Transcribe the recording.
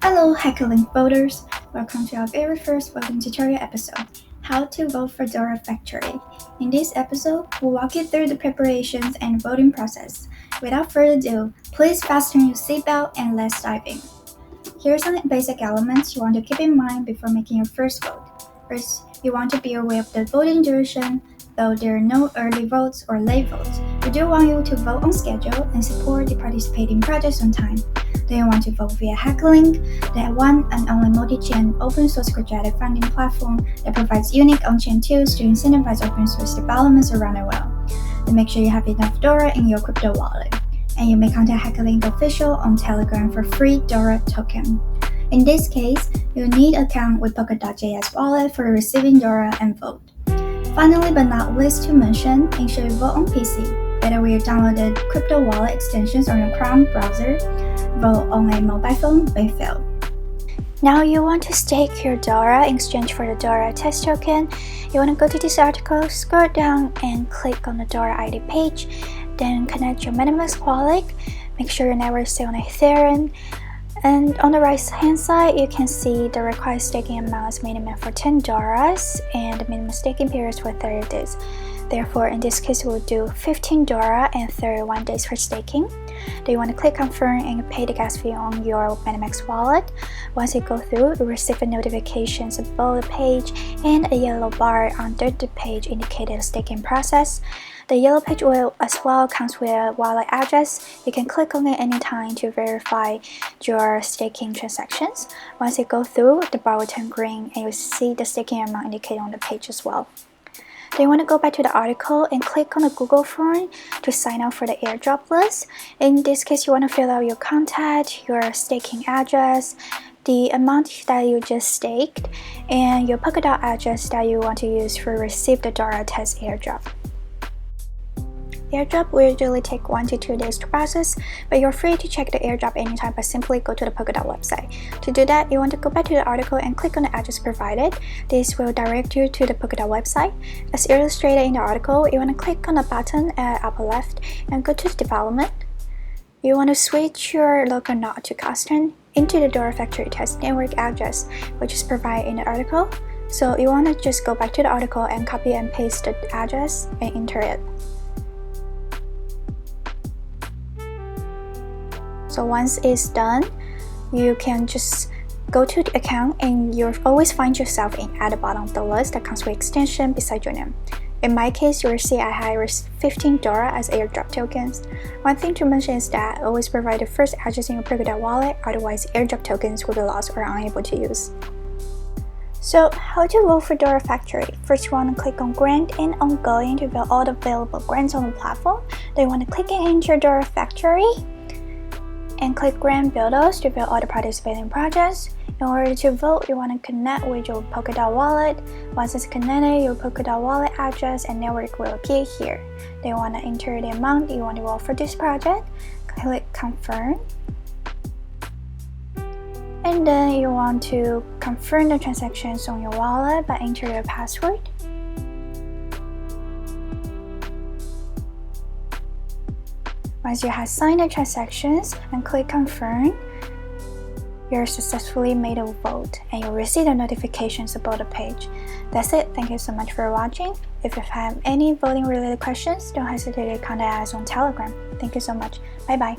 Hello HackerLink voters! Welcome to our very first voting tutorial episode, How to Vote for Dora Factory. In this episode, we'll walk you through the preparations and voting process. Without further ado, please fasten your seatbelt and let's dive in. Here are some basic elements you want to keep in mind before making your first vote. First, you want to be aware of the voting duration. Though there are no early votes or late votes, we do want you to vote on schedule and support the participating projects on time. Do you want to vote via HackerLink, the one and only multi-chain open source project funding platform that provides unique on-chain tools to incentivize open source developments around the world? Then make sure you have enough Dora in your crypto wallet. And you may contact HackerLink official on Telegram for free Dora token. In this case, you'll need an account with Polkadot.js wallet for receiving Dora and vote. Finally but not least to mention, make sure you vote on PC. Whether we downloaded crypto wallet extensions on your Chrome browser, vote on a mobile phone may fail. Now you want to stake your Dora in exchange for the Dora test token. You want to go to this article, scroll down and click on the Dora ID page. Then connect your MetaMask wallet. Make sure your network is still on Ethereum. And on the right hand side, you can see the required staking amount is minimum for 10 Doras and the minimum staking period is for 30 days. Therefore, in this case, we'll do 15 Dora and 31 days for staking. Then you want to click confirm and pay the gas fee on your MetaMask wallet. Once you go through, you'll receive a notification above the page and a yellow bar under the page indicating the staking process. The yellow page will as well comes with a wallet address. You can click on it anytime to verify your staking transactions. Once you go through, the bar will turn green and you'll see the staking amount indicated on the page as well. Then you want to go back to the article and click on the Google form to sign up for the airdrop list. In this case, you want to fill out your contact, your staking address, the amount that you just staked, and your Polkadot address that you want to use to receive the Dora test airdrop. Airdrop will usually take 1 to 2 days to process, but you're free to check the airdrop anytime by simply go to the Polkadot website. To do that, you want to go back to the article and click on the address provided. This will direct you to the Polkadot website. As illustrated in the article, you want to click on the button at upper left and go to development. You want to switch your local node to custom into the Dora Factory test network address, which is provided in the article. So you want to just go back to the article and copy and paste the address and enter it. So once it's done, you can just go to the account and you'll always find yourself at the bottom of the list that comes with extension beside your name. In my case, you will see I had 15 Dora as airdrop tokens. One thing to mention is that always provide the first address in your Polkadot wallet, otherwise airdrop tokens will be lost or unable to use. So how to vote for Dora Factory? First, you want to click on Grant and Ongoing to view all the available grants on the platform. Then you want to click and enter Dora Factory and click Grant Builders to view all the participating projects. In order to vote, you want to connect with your Polkadot wallet. Once it's connected, your Polkadot wallet address and network will appear here. Then you want to enter the amount you want to vote for this project. Click Confirm. And then you want to confirm the transactions on your wallet by entering your password. Once you have signed the transactions and click confirm, you're successfully made a vote and you'll receive the notifications about the page. That's it. Thank you so much for watching. If you have any voting related questions, don't hesitate to contact us on Telegram. Thank you so much. Bye bye.